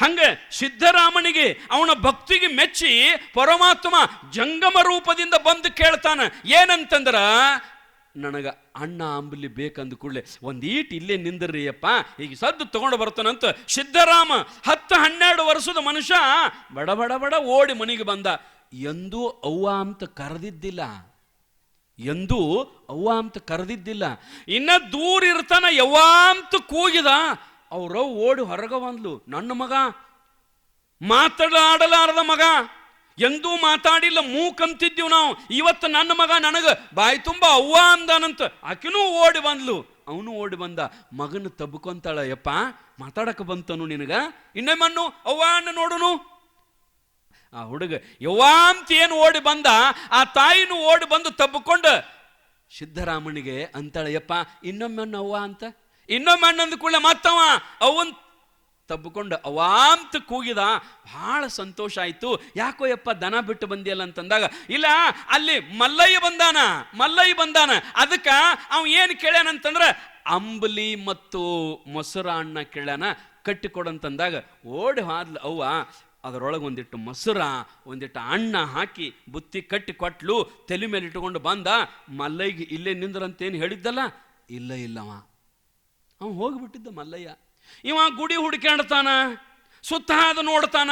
ಹಂಗೆ ಸಿದ್ಧರಾಮನಿಗೆ ಅವನ ಭಕ್ತಿಗೆ ಮೆಚ್ಚಿ ಪರಮಾತ್ಮ ಜಂಗಮ ರೂಪದಿಂದ ಬಂದು ಕೇಳ್ತಾನ. ಏನಂತಂದ್ರ, ನನಗ ಅಣ್ಣ ಅಂಬಲಿ ಬೇಕಂದ ಕೂಡಲೇ ಒಂದೀಟ್ ಇಲ್ಲೇ ನಿಂದ್ರಿ ಅಪ್ಪ, ಈಗ ಸದ್ದು ತಗೊಂಡು ಬರ್ತಾನಂತ ಸಿದ್ಧರಾಮ 10-12 ವರ್ಷದ ಮನುಷ್ಯ ಬಡ ಬಡ ಬಡ ಓಡಿ ಮನೆಗೆ ಬಂದ. ಎಂದೂ ಅವ್ವ ಅಂತ ಕರೆದಿದ್ದಿಲ್ಲ, ಎಂದೂ ಅವ್ವ ಅಂತ ಕರೆದಿದ್ದಿಲ್ಲ. ಇನ್ನ ದೂರ ಇರ್ತಾನ, ಯವ್ವ ಅಂತ ಕೂಗಿದ. ಅವ್ರವ್ ಓಡಿ ಹೊರಗ ಬಂದ್ಲು. ನನ್ನ ಮಗ, ಮಾತಾಡಲಾರದ ಮಗ, ಎಂದೂ ಮಾತಾಡಿಲ್ಲ, ಮೂಕಂತಿದ್ದೀವಿ ನಾವು. ಇವತ್ತು ನನ್ನ ಮಗ ನನಗೆ ಬಾಯಿ ತುಂಬ ಅವ್ವ ಅಂದಾನಂತ. ಆಕಿನೂ ಓಡಿ ಬಂದ್ಲು, ಅವನು ಓಡಿ ಬಂದ. ಮಗನ ತಬ್ಕೊಂತಾಳ, ಯಪ್ಪ ಮಾತಾಡಕ್ಕೆ ಬಂತನು ನಿನಗ, ಇನ್ನೊಮ್ಮನ್ನು ಅವ್ವ ಅನ್ನ ನೋಡುನು. ಆ ಹುಡುಗ ಯವ್ವ ಅಂತ ಏನು ಓಡಿ ಬಂದ, ಆ ತಾಯಿನೂ ಓಡಿ ಬಂದು ತಬ್ಕೊಂಡು ಸಿದ್ಧರಾಮನಿಗೆ ಅಂತಾಳ, ಯಪ್ಪ ಇನ್ನೊಮ್ಮೆ ಅವ್ವ ಅಂತ. ಇನ್ನೊಮ್ಮೆ ಅಣ್ಣಂದ ಕೂಡಲೇ ಮತ್ತವ ಅವನ್ ತಬ್ಕೊಂಡು ಅವಾಂತ ಕೂಗಿದ. ಬಹಳ ಸಂತೋಷ ಆಯ್ತು. ಯಾಕೋ ಯಪ್ಪ ದನ ಬಿಟ್ಟು ಬಂದಿಯಲ್ಲ ಅಂತಂದಾಗ, ಇಲ್ಲ ಅಲ್ಲಿ ಮಲ್ಲಯ್ಯ ಬಂದಾನ. ಅದಕ್ಕೆ ಅವ ಏನು ಕೇಳ್ಯಾನಂತಂದ್ರ ಅಂಬಲಿ ಮತ್ತು ಮೊಸರನ್ನ ಕೇಳ್ಯಾನ, ಕಟ್ಟಿಕೊಡಂತಂದಾಗ ಓಡಿ ಹಾದ್ಲು ಅವ್ವ. ಅದರೊಳಗೆ ಒಂದಿಟ್ಟು ಮೊಸರ ಒಂದಿಟ್ಟು ಅಣ್ಣ ಹಾಕಿ ಬುತ್ತಿ ಕಟ್ಟಿ ಕೊಟ್ಲು. ತಲೆ ಮೇಲೆ ಇಟ್ಟುಕೊಂಡು ಬಂದ. ಮಲ್ಲಯ್ಯಗೆ ಇಲ್ಲೇ ನಿಂದ್ರಂತೇನು ಹೇಳಿದ್ದಲ್ಲ, ಇಲ್ಲವ ಅವ ಹೋಗಿಬಿಟ್ಟಿದ್ದ ಮಲ್ಲಯ್ಯ. ಇವ ಗುಡಿ ಹುಡುಕಾಡ್ತಾನ, ಸುತ್ತ ಹಾದು ನೋಡ್ತಾನ.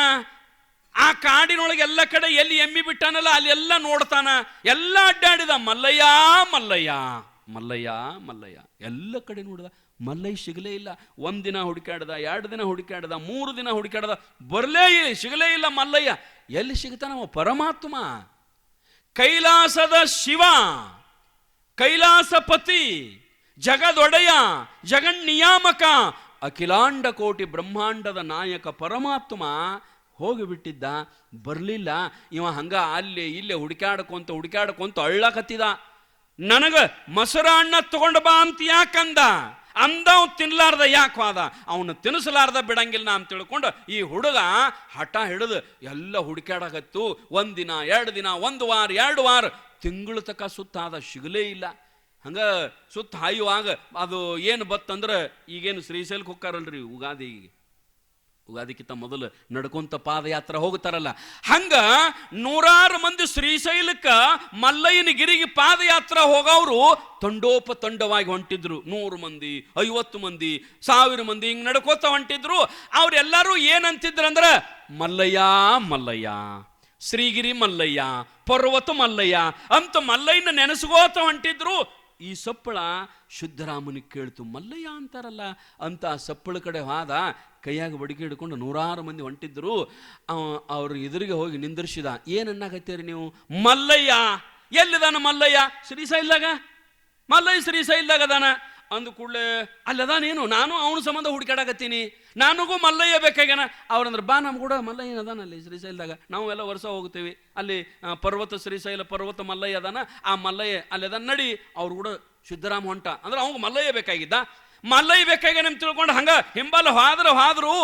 ಆ ಕಾಡಿನೊಳಗೆ ಎಲ್ಲ ಕಡೆ ಎಲ್ಲಿ ಎಮ್ಮಿ ಬಿಟ್ಟಾನಲ್ಲ ಅಲ್ಲೆಲ್ಲ ನೋಡ್ತಾನ. ಎಲ್ಲ ಅಡ್ಡಾಡಿದ, ಮಲ್ಲಯ್ಯ ಮಲ್ಲಯ್ಯ ಮಲ್ಲಯ್ಯ ಮಲ್ಲಯ್ಯ, ಎಲ್ಲ ಕಡೆ ನೋಡಿದ. ಮಲ್ಲಯ್ಯ ಸಿಗಲೇ ಇಲ್ಲ. 1 ದಿನ ಹುಡುಕಾಡ್ದ, 2 ದಿನ ಹುಡುಕಾಡ್ದ, 3 ದಿನ ಹುಡುಕಾಡ್ದ, ಸಿಗಲೇ ಇಲ್ಲ ಮಲ್ಲಯ್ಯ. ಎಲ್ಲಿ ಸಿಗ್ತಾನವ? ಪರಮಾತ್ಮ, ಕೈಲಾಸದ ಶಿವ, ಕೈಲಾಸಪತಿ, ಜಗದೊಡೆಯ, ಜಗನ್ನಿಯಾಮಕ, ಅಖಿಲಾಂಡ ಕೋಟಿ ಬ್ರಹ್ಮಾಂಡದ ನಾಯಕ ಪರಮಾತ್ಮ ಹೋಗಿಬಿಟ್ಟಿದ್ದ. ಬರಲಿಲ್ಲ. ಇವ ಹಂಗ ಅಲ್ಲಿ ಇಲ್ಲೇ ಹುಡುಕ್ಯಾಡ್ಕೊಂತ ಅಳ್ಳಕತ್ತಿದ. ನನಗ ಮೊಸರ ಅಣ್ಣ ತಗೊಂಡು ಬಾ ಅಂತ ಯಾಕಂದ? ಅಂದವ್ ತಿನ್ಲಾರ್ದ ಯಾಕೆ ಹೋದ? ಅವನು ತಿನ್ನಿಸಲಾರ್ದ ಬಿಡಂಗಿಲ್ಲ ಅಂತ ತಿಳ್ಕೊಂಡು ಈ ಹುಡುಗ ಹಠ ಹಿಡಿದು ಎಲ್ಲ ಹುಡುಕ್ಯಾಡಕತ್ತು. 1 ದಿನ 2 ದಿನ, 1 ವಾರ 2 ವಾರ, ತಿಂಗಳು ತಕ ಸುತ್ತಾದ, ಸಿಗಲೇ ಇಲ್ಲ. ಹಂಗ ಸುತ್ತ ಹಾಯುವಾಗ ಅದು ಏನು ಬತ್ತಂದ್ರೆ, ಈಗೇನು ಶ್ರೀಶೈಲಕ್ಕೆ ಹೋಗ್ತಾರಲ್ರಿ ಉಗಾದಿಕ್ಕಿಂತ ಮೊದಲು ನಡ್ಕೊಂತ ಪಾದಯಾತ್ರೆ ಹೋಗ್ತಾರಲ್ಲ, ಹಂಗ 100 ಮಂದಿ ಶ್ರೀಶೈಲಕ್ಕೆ ಮಲ್ಲಯ್ಯನ ಗಿರಿಗೆ ಪಾದಯಾತ್ರೆ ಹೋಗೋರು ತಂಡೋಪತಂಡವಾಗಿ ಹೊಂಟಿದ್ರು. 100 ಮಂದಿ, 50 ಮಂದಿ, 1000 ಮಂದಿ ಹಿಂಗ್ ನಡ್ಕೋತ ಹೊಂಟಿದ್ರು. ಅವ್ರೆಲ್ಲರೂ ಏನಂತಿದ್ರಂದ್ರ, ಮಲ್ಲಯ್ಯ ಮಲ್ಲಯ್ಯ, ಶ್ರೀಗಿರಿ ಮಲ್ಲಯ್ಯ, ಪರ್ವತ ಮಲ್ಲಯ್ಯ ಅಂತ ಮಲ್ಲಯ್ಯನ ನೆನೆಸ್ಕೋತ ಹೊಂಟಿದ್ರು. ಈ ಸಪ್ಪಳ ಸಿದ್ಧರಾಮನಿಗೆ ಕೇಳ್ತು, ಮಲ್ಲಯ್ಯ ಅಂತಾರಲ್ಲ ಅಂತ. ಆ ಸಪ್ಪಳ ಕಡೆ ಹೋದ, ಕೈಯಾಗ ಬಡಿಕೆ ಹಿಡ್ಕೊಂಡು 100 ಮಂದಿ ಹೊಂಟಿದ್ರು. ಅವ್ರ ಎದುರಿಗೆ ಹೋಗಿ ನಿಂದಿರ್ಸಿದ. ಏನನ್ನಾಗತ್ತೀರಿ ನೀವು? ಮಲ್ಲಯ್ಯ ಎಲ್ಲಿದಾನ? ಮಲ್ಲಯ್ಯ ಶ್ರೀಶೈಲದಾಗ, ಮಲ್ಲಯ್ಯ ಶ್ರೀಶೈಲದಾಗ ಅದಾನ ಅಂದ ಕೂಡಲೇ ಅಲ್ಲದಾನೇನು? ನಾನು ಅವನ ಸಂಬಂಧ ಹುಡುಕಾಡಕತ್ತೀನಿ, ನನಗೂ ಮಲ್ಲಯ್ಯ ಬೇಕಾಗ್ಯಾನ. ಅವ್ರಂದ್ರೆ ಬಾ, ನಮ್ಗೆ ಕೂಡ ಮಲ್ಲಯ್ಯನ ಅದಾನ ಅಲ್ಲಿ ಶ್ರೀಶೈಲದಾಗ, ನಾವು ಎಲ್ಲ ವರ್ಷ ಹೋಗ್ತೀವಿ ಅಲ್ಲಿ. ಪರ್ವತ ಶ್ರೀಶೈಲ ಪರ್ವತ ಮಲ್ಲಯ್ಯ ಅದಾನ, ಆ ಮಲ್ಲಯ್ಯ ಅಲ್ಲಿ ಅದಾನ, ನಡಿ. ಅವ್ರು ಕೂಡ ಸಿದ್ಧರಾಮ ಹೊಂಟ ಅಂದ್ರೆ ಅವ್ಗೆ ಮಲ್ಲಯ್ಯ ಬೇಕಾಗಿದ್ದ. ಮಲ್ಲಯ್ಯ ಬೇಕಾಗ್ಯಾನ ಅಂತ ತಿಳ್ಕೊಂಡು ಹಂಗ ಹಿಂಬಾಲ ಹಾದ್ರು.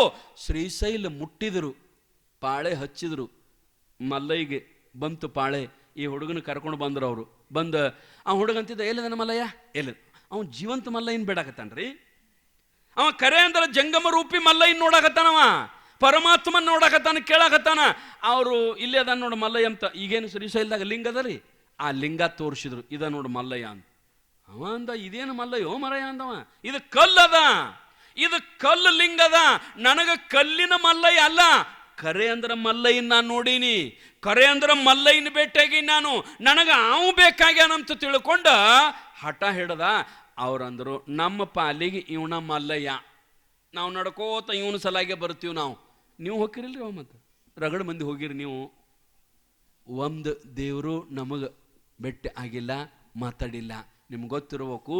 ಶ್ರೀಶೈಲ ಮುಟ್ಟಿದ್ರು, ಪಾಳೆ ಹಚ್ಚಿದ್ರು. ಮಲ್ಲಯ್ಯಗೆ ಬಂತು ಪಾಳೆ. ಈ ಹುಡುಗನ ಕರ್ಕೊಂಡು ಬಂದ್ರು. ಅವರು ಬಂದು ಆ ಹುಡುಗಂತಿದ್ದ, ಎಲ್ಲಿದಾನ ಮಲ್ಲಯ್ಯ? ಎಲ್ಲಿ? ಅವನು ಜೀವಂತ ಮಲ್ಲಯ್ಯನ ಬೇಡಾಕತ್ತಾನ್ರಿ. ಅವ ಕರೆ ಅಂದ್ರೆ ಜಂಗಮ ರೂಪಿ ಮಲ್ಲಯ್ಯನ ನೋಡಾಕತ್ತಾನವ, ಪರಮಾತ್ಮನ ನೋಡಾಕತ್ತಾನ, ಕೇಳಾಕತ್ತಾನ. ಅವರು ಇಲ್ಲೇ ಅದ ನೋಡು ಮಲ್ಲಯ್ಯ ಅಂತ. ಈಗೇನು ಶ್ರೀಶೈಲದಾಗ ಲಿಂಗ ಅದ ರೀ, ಆ ಲಿಂಗ ತೋರಿಸಿದ್ರು. ಇದ ನೋಡು ಮಲ್ಲಯ್ಯ ಅಂತ. ಅವ ಅಂದ, ಇದೇನು ಮಲ್ಲಯ್ಯೋ ಮರಯ್ಯ ಅಂದವ, ಇದು ಕಲ್ಲದ, ಇದು ಕಲ್ಲು ಲಿಂಗದ. ನನಗ ಕಲ್ಲಿನ ಮಲ್ಲಯ್ಯ ಅಲ್ಲ, ಕರೆ ಅಂದ್ರೆ ಮಲ್ಲಯ್ಯನ ನಾನು ನೋಡೀನಿ, ಕರೆ ಅಂದ್ರೆ ಮಲ್ಲಯ್ಯನ ಭೇಟಿಯಾಗಿ ನಾನು, ನನಗೆ ಅವು ಬೇಕಾಗ್ಯಾನಂತ ತಿಳ್ಕೊಂಡ ಹಠ ಹಿಡ್ದ. ಅವ್ರಂದ್ರು, ನಮ್ಮ ಪಾಲಿಗೆ ಇವನ ಮಲ್ಲಯ್ಯ, ನಾವು ನಡ್ಕೋತ ಇವನ ಸಲಾಗೆ ಬರ್ತೀವಿ ನಾವು. ನೀವು ಹೋಗಿರಿಲ್ರಿ? ಅವ ಮತ್ತೆ ರಗಡ ಮಂದಿ ಹೋಗಿರಿ ನೀವು. ಒಂದು ದೇವರು ನಮಗೆ ಭೇಟಿ ಆಗಿಲ್ಲ, ಮಾತಾಡಿಲ್ಲ. ನಿಮ್ಗೆ ಗೊತ್ತಿರ್ಬೇಕು,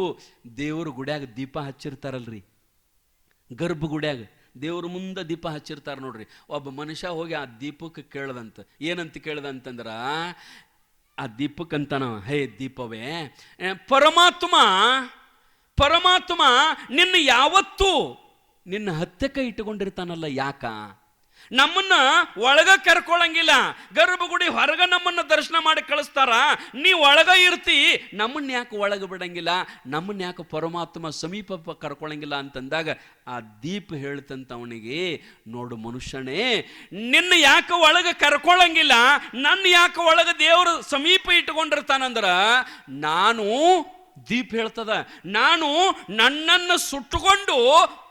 ದೇವರು ಗುಡ್ಯಾಗ ದೀಪ ಹಚ್ಚಿರ್ತಾರಲ್ರಿ, ಗರ್ಭಗುಡ್ಯಾಗ ದೇವ್ರ ಮುಂದೆ ದೀಪ ಹಚ್ಚಿರ್ತಾರೆ ನೋಡ್ರಿ. ಒಬ್ಬ ಮನುಷ್ಯ ಹೋಗಿ ಆ ದೀಪಕ್ಕೆ ಕೇಳ್ದಂತ. ಏನಂತ ಕೇಳ್ದಂತಂದ್ರ, ಆ ದೀಪಕ್ಕಂತನ, ಹೇ ದೀಪವೇ, ಪರಮಾತ್ಮ ನಿನ್ನ ಯಾವತ್ತೂ ನಿನ್ನ ಹತ್ತೆ ಕೈ ಇಟ್ಟುಕೊಂಡಿರ್ತಾನಲ್ಲ, ಯಾಕ? ನಮ್ಮನ್ನ ಒಳಗ ಕರ್ಕೊಳಂಗಿಲ್ಲ, ಗರ್ಭಗುಡಿ ಹೊರಗ ನಮ್ಮನ್ನ ದರ್ಶನ ಮಾಡಿ ಕಳಿಸ್ತಾರ. ನೀ ಒಳಗ ಇರ್ತಿ, ನಮ್ಮನ್ನ ಯಾಕೆ ಒಳಗ ಬಿಡಂಗಿಲ್ಲ, ನಮ್ಮನ್ನ ಯಾಕೆ ಪರಮಾತ್ಮ ಸಮೀಪ ಕರ್ಕೊಳಂಗಿಲ್ಲ ಅಂತಂದಾಗ ಆ ದೀಪ ಹೇಳ್ತಂತ ಅವನಿಗೆ, ನೋಡು ಮನುಷ್ಯನೇ, ನಿನ್ನ ಯಾಕೆ ಒಳಗ ಕರ್ಕೊಳಂಗಿಲ್ಲ, ನನ್ನ ಯಾಕೆ ಒಳಗ ದೇವರು ಸಮೀಪ ಇಟ್ಕೊಂಡಿರ್ತಾನಂದ್ರ, ನಾನು ದೀಪ ಹೇಳ್ತದ, ನಾನು ನನ್ನನ್ನು ಸುಟ್ಟುಕೊಂಡು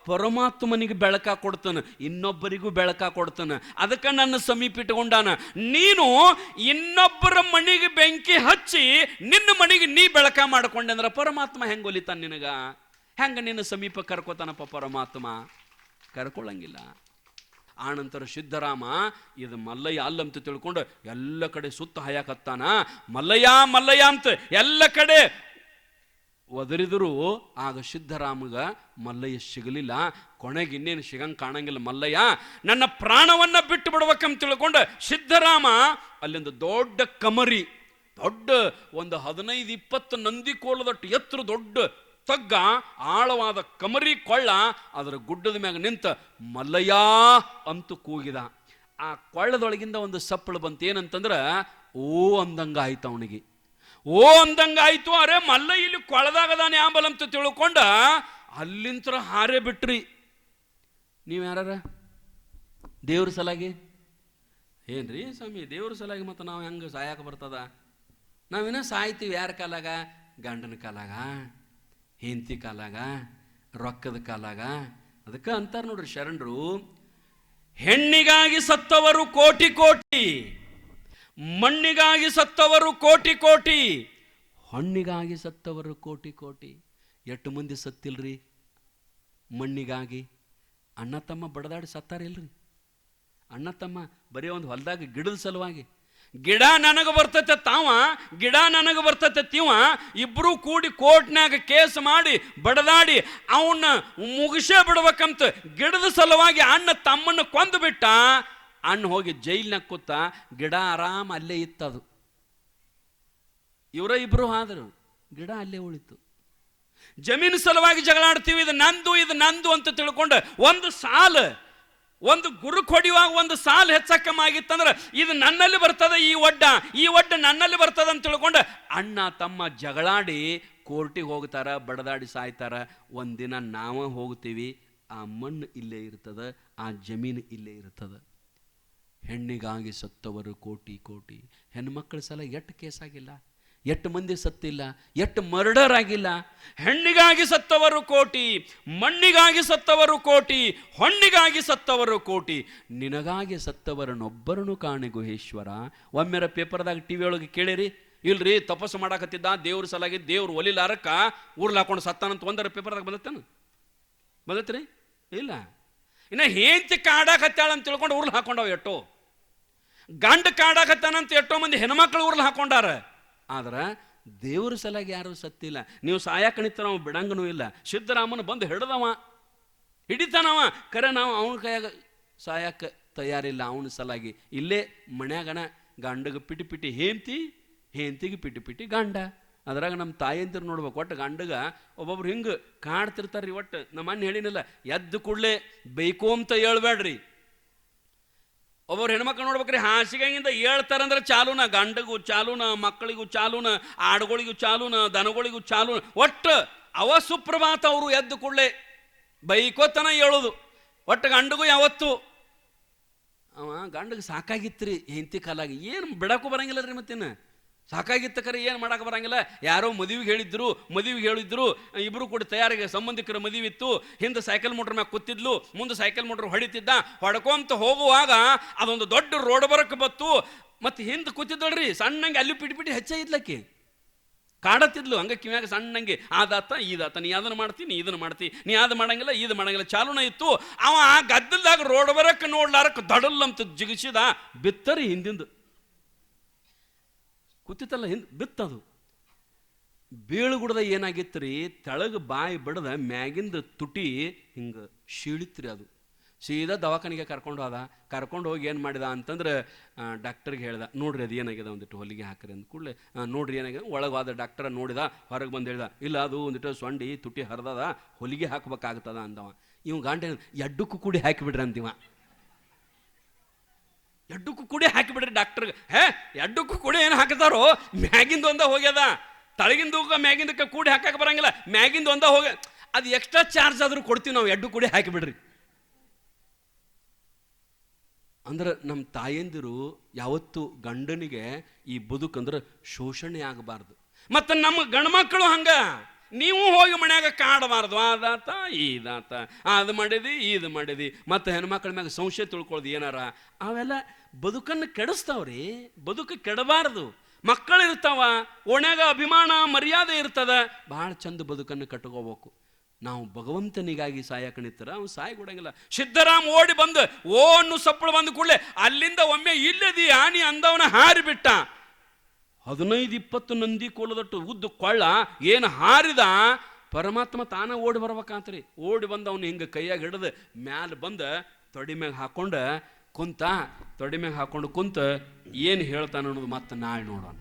ಪರಮಾತ್ಮನಿಗೆ ಬೆಳಕ ಕೊಡ್ತಾನೆ, ಇನ್ನೊಬ್ಬರಿಗೂ ಬೆಳಕ ಕೊಡ್ತಾನೆ. ಅದಕ್ಕೆ ನನ್ನ ಸಮೀಪ ಇಟ್ಕೊಂಡಾನ. ನೀನು ಇನ್ನೊಬ್ಬರ ಮನೆಗೆ ಬೆಂಕಿ ಹಚ್ಚಿ ನಿನ್ನ ಮನೆಗೆ ನೀ ಬೆಳಕ ಮಾಡ್ಕೊಂಡೆ ಅಂದ್ರೆ ಪರಮಾತ್ಮ ಹೆಂಗೆ ಒಲಿತಾನ ನಿನಗ? ಹೆಂಗ ನಿನ್ನ ಸಮೀಪ ಕರ್ಕೋತಾನಪ್ಪ ಪರಮಾತ್ಮ? ಕರ್ಕೊಳ್ಳಂಗಿಲ್ಲ. ಆನಂತರ ಸಿದ್ಧರಾಮ ಇದು ಮಲ್ಲಯ್ಯ ಅಲ್ಲಂತ ತಿಳ್ಕೊಂಡು ಎಲ್ಲ ಕಡೆ ಸುತ್ತ ಹಾಯಾಕತ್ತಾನ. ಮಲ್ಲಯ್ಯ ಮಲ್ಲಯ್ಯ ಅಂತ ಎಲ್ಲ ಕಡೆ ಒದರಿದ್ರು. ಆಗ ಸಿದ್ಧರಾಮಗ ಮಲ್ಲಯ್ಯ ಸಿಗಲಿಲ್ಲ. ಕೊನೆಗೆ ಇನ್ನೇನು ಸಿಗಂಗೆ ಕಾಣಂಗಿಲ್ಲ. ಮಲ್ಲಯ್ಯ ನನ್ನ ಪ್ರಾಣವನ್ನ ಬಿಟ್ಟು ಬಿಡ್ಬೇಕಂತ ತಿಳ್ಕೊಂಡು ಸಿದ್ಧರಾಮ ಅಲ್ಲಿಂದ ದೊಡ್ಡ ಕಮರಿ, ದೊಡ್ಡ ಒಂದು 15-20 ನಂದಿ ಕೋಲದಟ್ಟು ಎತ್ತರ ದೊಡ್ಡ ತಗ್ಗ, ಆಳವಾದ ಕಮರಿ ಕೊಳ್ಳ, ಅದರ ಗುಡ್ಡದ ಮ್ಯಾಗ ನಿಂತ ಮಲ್ಲಯ್ಯ ಅಂತೂ ಕೂಗಿದ. ಆ ಕೊಳ್ಳದೊಳಗಿಂದ ಒಂದು ಸಪ್ಪಳು ಬಂತು. ಏನಂತಂದ್ರ ಓ ಅಂದಂಗ ಆಯ್ತು ಅವನಿಗೆ. ಓ ಅಂದಂಗಾಯ್ತು. ಅರೆ ಮಲ್ಲ ಇಲ್ಲಿ ಕೊಳದಾಗದಾನೆ ಆಂಬಲ್ ಅಂತ ತಿಳ್ಕೊಂಡ ಅಲ್ಲಿಂತರ ಹಾರೇ ಬಿಟ್ರಿ. ನೀವು ಯಾರ ದೇವ್ರ ಸಲಾಗಿ ಏನ್ರಿ ಸ್ವಾಮಿ, ದೇವ್ರ ಸಲಾಗಿ ಮತ್ತೆ ನಾವು ಹೆಂಗೆ ಸಾಯಕ ಬರ್ತದ? ನಾವಿನ್ನ ಸಾಯ್ತೀವಿ ಯಾರ ಕಾಲಾಗ? ಗಂಡನ ಕಾಲಾಗ, ಹೆಂಡತಿ ಕಾಲಾಗ, ರೊಕ್ಕದ ಕಾಲಾಗ. ಅದಕ್ಕೆ ಅಂತಾರ ನೋಡ್ರಿ ಶರಣರು, ಹೆಣ್ಣಿಗಾಗಿ ಸತ್ತವರು ಕೋಟಿ ಕೋಟಿ, ಮಣ್ಣಿಗಾಗಿ ಸತ್ತವರು ಕೋಟಿ ಕೋಟಿ, ಹಣ್ಣಿಗಾಗಿ ಸತ್ತವರು ಕೋಟಿ ಕೋಟಿ. ಎಷ್ಟು ಮಂದಿ ಸತ್ತಿಲ್ರಿ ಮಣ್ಣಿಗಾಗಿ? ಅಣ್ಣ ತಮ್ಮ ಬಡದಾಡಿ ಸತ್ತಾರಿಲ್ರಿ. ಅಣ್ಣ ತಮ್ಮ ಬರೀ ಒಂದು ಹೊಲದಾಗ ಗಿಡದ ಸಲುವಾಗಿ, ಗಿಡ ನನಗೆ ಬರ್ತೈತೆ ತಾವ, ಗಿಡ ನನಗೆ ಬರ್ತೈತೆ ತೀವ, ಇಬ್ರು ಕೂಡಿ ಕೋರ್ಟ್ನಾಗ ಕೇಸ್ ಮಾಡಿ ಬಡದಾಡಿ ಅವನ್ನ ಮುಗಿಸೇ ಬಿಡ್ಬೇಕಂತ ಗಿಡದ ಸಲುವಾಗಿ ಅಣ್ಣ ತಮ್ಮನ್ನು ಕೊಂದು ಬಿಟ್ಟ. ಅಣ್ಣ ಹೋಗಿ ಜೈಲ್ನಾಗ ಕೂತ, ಗಿಡ ಆರಾಮ ಅಲ್ಲೇ ಇತ್ತದು. ಇವರ ಇಬ್ರು ಆದರು, ಗಿಡ ಅಲ್ಲೇ ಉಳಿತು. ಜಮೀನು ಸಲುವಾಗಿ ಜಗಳಾಡ್ತೀವಿ, ಇದು ನಂದು ಇದು ನಂದು ಅಂತ ತಿಳ್ಕೊಂಡು ಒಂದು ಸಾಲು, ಒಂದು ಗುರುಕ್ ಹೊಡಿಯುವಾಗ ಒಂದು ಸಾಲು ಹೆಚ್ಚಕ್ಕಮ್ಮಾಗಿತ್ತಂದ್ರೆ ಇದು ನನ್ನಲ್ಲಿ ಬರ್ತದ, ಈ ಒಡ್ಡ ನನ್ನಲ್ಲಿ ಬರ್ತದ ಅಂತ ತಿಳ್ಕೊಂಡು ಅಣ್ಣ ತಮ್ಮ ಜಗಳಾಡಿ ಕೋರ್ಟಿಗೆ ಹೋಗ್ತಾರ, ಬಡದಾಡಿ ಸಾಯ್ತಾರ. ಒಂದಿನ ನಾವ ಹೋಗ್ತೀವಿ, ಆ ಮಣ್ಣು ಇಲ್ಲೇ ಇರ್ತದ, ಆ ಜಮೀನು ಇಲ್ಲೇ ಇರ್ತದ. ಹೆಣ್ಣಿಗಾಗಿ ಸತ್ತವರು ಕೋಟಿ ಕೋಟಿ. ಹೆಣ್ಮಕ್ಳ ಸಲ ಎಷ್ಟು ಕೇಸ್ ಆಗಿಲ್ಲ, ಎಷ್ಟು ಮಂದಿ ಸತ್ತಿಲ್ಲ, ಎಷ್ಟು ಮರ್ಡರ್ ಆಗಿಲ್ಲ. ಹೆಣ್ಣಿಗಾಗಿ ಸತ್ತವರು ಕೋಟಿ, ಮಣ್ಣಿಗಾಗಿ ಸತ್ತವರು ಕೋಟಿ, ಹೊಣ್ಣಿಗಾಗಿ ಸತ್ತವರು ಕೋಟಿ, ನಿನಗಾಗಿ ಸತ್ತವರನ್ನೊಬ್ಬರನ್ನು ಕಾಣೆ ಗುಹೇಶ್ವರ. ಒಮ್ಮೆರ ಪೇಪರ್ದಾಗ ಟಿವಿ ಒಳಗೆ ಕೇಳಿರಿ, ಇಲ್ರಿ ತಪಸ್ಸು ಮಾಡಾಕತ್ತಿದ್ದ ದೇವ್ರ ಸಲಾಗಿ, ದೇವ್ರು ಒಲಿಲಾರಕ್ಕ ಊರ್ಲ್ ಹಾಕೊಂಡು ಸತ್ತಾನಂತ ಒಂದರ ಪೇಪರ್ದಾಗ ಬಂದತ್ರಿ? ಇಲ್ಲ. ಇನ್ನು ಹೆಂಡತಿ ಕಾಡಾಕತ್ತಾಳ ಅಂತ ತಿಳ್ಕೊಂಡು ಊರ್ಲ್ ಹಾಕೊಂಡವ ಎಷ್ಟೋ, ಗಂಡ ಕಾಡಾಕತ್ತಾನಂತ ಎಷ್ಟೋ ಮಂದಿ ಹೆಣ್ಮಕ್ಳು ಊರ್ಲ್ ಹಾಕೊಂಡಾರ. ಆದ್ರೆ ದೇವ್ರ ಸಲಾಗಿ ಯಾರು ಸತ್ತಿಲ್ಲ. ನೀವು ಸಾಯಕಣಿತ ನಾವು ಬಿಡಂಗನೂ ಇಲ್ಲ. ಸಿದ್ಧರಾಮನ ಬಂದು ಹಿಡಿತಾನವ, ಕರೆ ನಾವು ಅವನ ಕೈಯಾಗ ಸಾಯಕ್ಕೆ ತಯಾರಿಲ್ಲ. ಅವನ ಸಲಾಗಿ ಇಲ್ಲೇ ಮನ್ಯಾಗನ ಗಂಡಗೆ ಪಿಟಿ ಪಿಟಿ ಹೆಂತಿಗೆ ಪಿಟಿ ಪಿಟಿ ಗಂಡ. ಅದ್ರಾಗ ನಮ್ಮ ತಾಯಂತಿರು ನೋಡ್ಬೇಕು, ಒಟ್ಟು ಗಂಡಗ ಒಬ್ಬೊಬ್ರು ಹಿಂಗೆ ಕಾಡ್ತಿರ್ತಾರ್ರಿ. ಒಟ್ಟು ನಮ್ಮ ಅಣ್ಣ ಹೇಳಿನಿಲ್ಲ, ಎದ್ದು ಕೂಡಲೇ ಬೈಕೋ ಅಂತ ಹೇಳ್ಬೇಡ್ರಿ. ಒಬ್ಬರು ಹೆಣ್ಮಕ್ಳು ನೋಡ್ಬೇಕ್ರಿ, ಹಾಸಿಗೆಯಿಂದ ಹೇಳ್ತಾರಂದ್ರೆ ಚಾಲೂನ, ಗಂಡಗೂ ಚಾಲೂನ, ಮಕ್ಕಳಿಗೂ ಚಾಲೂನ, ಆಡುಗಳಿಗೂ ಚಾಲೂನ, ದನಗಳಿಗೂ ಚಾಲೂನ. ಒಟ್ಟು ಅವ ಸುಪ್ರಭಾತ ಅವರು ಎದ್ದು ಕೂಡಲೇ ಬೈಕೋತನ ಹೇಳೋದು. ಒಟ್ಟು ಗಂಡಗೂ ಯಾವತ್ತು ಅವ ಗಂಡಗೆ ಸಾಕಾಗಿತ್ರಿ ಹೆಂಡತಿ ಕಾಲಾಗಿ, ಏನು ಬಿಡಕ್ಕೂ ಬರಂಗಿಲ್ಲ ರೀ. ಮತ್ತಿನ್ನ ಸಾಕಾಗಿತ್ತ ಕರೆ ಏನು ಮಾಡಕ್ಕೆ ಬರಂಗಿಲ್ಲ. ಯಾರೋ ಮದುವೆಗೆ ಹೇಳಿದ್ರು, ಇಬ್ರು ಕೂಡ ತಯಾರಿಗೆ ಸಂಬಂಧಿಕರ ಮದುವೆ ಇತ್ತು. ಹಿಂದೆ ಸೈಕಲ್ ಮೋಟ್ರ್ ಮ್ಯಾಗ ಕೂತಿದ್ಲು, ಮುಂದೆ ಸೈಕಲ್ ಮೋಟ್ರ್ ಹೊಡಿತಿದ್ದ. ಹೊಡ್ಕೊಂತ ಹೋಗುವಾಗ ಅದೊಂದು ದೊಡ್ಡ ರೋಡ್ ಬರಕ್ಕೆ ಬತ್ತು. ಮತ್ತು ಹಿಂದೆ ಕೂತಿದ್ದಳ್ರಿ ಸಣ್ಣಂಗೆ, ಅಲ್ಲಿ ಪಿಟಿ ಪಿಟಿ ಹೆಚ್ಚೇ ಇದ್ಲಕ್ಕಿ, ಕಾಡತ್ತಿದ್ಲು. ಹಂಗೆ ಕಿವ್ಯಾಗ ಸಣ್ಣಂಗೆ ಆದಾತ ಈದಾತ, ನೀ ಅದನ್ನು ಮಾಡ್ತೀನಿ, ನೀ ಇದನ್ನು ಮಾಡ್ತಿ, ನೀ ಅದು ಮಾಡಂಗಿಲ್ಲ, ಇದು ಮಾಡಂಗಿಲ್ಲ, ಚಾಲೂನ ಇತ್ತು. ಅವ ಗದ್ದಲ್ದಾಗ ರೋಡ್ ಬರಕ್ಕೆ ನೋಡ್ಲಾರಕ್ಕೆ ದಡಲ್ಲಂತ ಜಿಗಿಸಿದ, ಬಿತ್ತರಿ ಹಿಂದಿಂದು ಕೂತಿತ್ತಲ್ಲ, ಹಿಂದೆ ಬಿತ್ತದು. ಬೀಳುಗುಡ್ದ ಏನಾಗಿತ್ತು ರೀ, ತೆಳಗೆ ಬಾಯಿ ಬಡ್ದ ಮ್ಯಾಗಿಂದ ತುಟಿ ಹಿಂಗೆ ಶೀಳಿತ್ರಿ. ಅದು ಸೀದಾ ದವಾಖಾನಿಗೆ ಕರ್ಕೊಂಡು ಹೋಗಿ ಏನು ಮಾಡಿದ ಅಂತಂದ್ರೆ ಡಾಕ್ಟರ್ಗೆ ಹೇಳ್ದ, ನೋಡ್ರಿ ಅದು ಏನಾಗಿದೆ, ಒಂದಿಟ್ಟು ಹೊಲಿಗೆ ಹಾಕ್ರಿ ಅಂದ ಕೂಡಲೇ ನೋಡ್ರಿ ಏನಾಗಿದೆ. ಒಳಗಾದ ಡಾಕ್ಟರ್ ನೋಡಿದ, ಹೊರಗೆ ಬಂದು ಹೇಳ್ದ, ಇಲ್ಲ ಅದು ಒಂದಿಟ್ಟು ಸೊಂಡಿ ತುಟಿ ಹರಿದದ, ಹೊಲಿಗೆ ಹಾಕ್ಬೇಕಾಗ್ತದ ಅಂದವ. ಇವ್ ಗಂಟೆ ಎಡ್ಡಕ್ಕೂ ಕೂಡಿ ಹಾಕಿಬಿಡ್ರಿ ಅಂತೀವ. ಎಡ್ಡಕ್ಕೂ ಕೂಡಿ ಹಾಕಿಬಿಡ್ರಿ ಡಾಕ್ಟರ್ಗೆ. ಎಡ್ಡಕ್ಕೂ ಕೂಡಿ ಏನು ಹಾಕ್ತಾರೋ, ಮ್ಯಾಗಿಂದ ಒಂದ ಹೋಗ್ಯದ, ತಳಗಿಂದ ಮ್ಯಾಗಿಂದಕ್ಕೆ ಕೂಡಿ ಹಾಕಕ್ಕೆ ಬರಂಗಿಲ್ಲ, ಮ್ಯಾಗಿಂದ ಒಂದ ಹೋಗ, ಅದು ಎಕ್ಸ್ಟ್ರಾ ಚಾರ್ಜ್ ಆದರೂ ಕೊಡ್ತೀವಿ ನಾವು, ಎಡ್ಡು ಕೂಡಿ ಹಾಕಿಬಿಡ್ರಿ. ಅಂದ್ರೆ ನಮ್ಮ ತಾಯಂದಿರು ಯಾವತ್ತು ಗಂಡನಿಗೆ ಈ ಬದುಕಂದ್ರೆ ಶೋಷಣೆ ಆಗಬಾರ್ದು. ಮತ್ತು ನಮ್ಮ ಗಂಡ್ಮಕ್ಕಳು ಹಂಗ, ನೀವು ಹೋಗಿ ಮನ್ಯಾಗ ಕಾಡಬಾರ್ದು, ಅದಾತ ಇದಾತ, ಅದು ಮಾಡಿದಿ ಇದು ಮಾಡಿದಿ, ಮತ್ತು ಹೆಣ್ಮಕ್ಳ ಮ್ಯಾಗ ಸಂಶಯ ತಿಳ್ಕೊಳ್ಳೋದು ಏನಾರ, ಅವೆಲ್ಲ ಬದುಕನ್ನು ಕೆಡಿಸ್ತಾವ್ರಿ. ಬದುಕು ಕೆಡಬಾರ್ದು. ಮಕ್ಕಳು ಇರ್ತಾವ, ಓಣ್ಯಾಗ ಅಭಿಮಾನ ಮರ್ಯಾದೆ ಇರ್ತದ, ಭಾಳ ಚಂದ ಬದುಕನ್ನು ಕಟ್ಕೋಬೇಕು. ನಾವು ಭಗವಂತನಿಗಾಗಿ ಸಾಯಕಣಿತರ ಅವ್ನು ಸಾಯ್ಕೊಡಂಗಿಲ್ಲ. ಸಿದ್ದರಾಮ್ ಓಡಿ ಬಂದು ಓನ್ನು ಸಪ್ಪಳು ಬಂದು ಕೂಡಲೇ ಅಲ್ಲಿಂದ ಒಮ್ಮೆ ಇಲ್ಲದಿ ಆನಿ ಅಂದವನ ಹಾರಿಬಿಟ್ಟ. 15-20 ನಂದಿ ಕೋಲದಟ್ಟು ಉದ್ದು ಕೊಳ್ಳ ಏನು ಹಾರಿದ, ಪರಮಾತ್ಮ ತಾನ ಓಡಿ ಬರ್ಬೇಕಂತ್ರಿ. ಓಡಿ ಬಂದು ಅವನು ಹಿಂಗೆ ಕೈಯಾಗ ಹಿಡಿದು ಮ್ಯಾಲ ಬಂದು ತೊಡಿ ಮ್ಯಾಗ ಹಾಕೊಂಡು ಕುಂತ. ತೊಡಿ ಮ್ಯಾಗ ಹಾಕೊಂಡು ಕುಂತ ಏನು ಹೇಳ್ತಾನ ಅನ್ನೋದು ಮತ್ತೆ ನಾಳೆ ನೋಡೋಣ.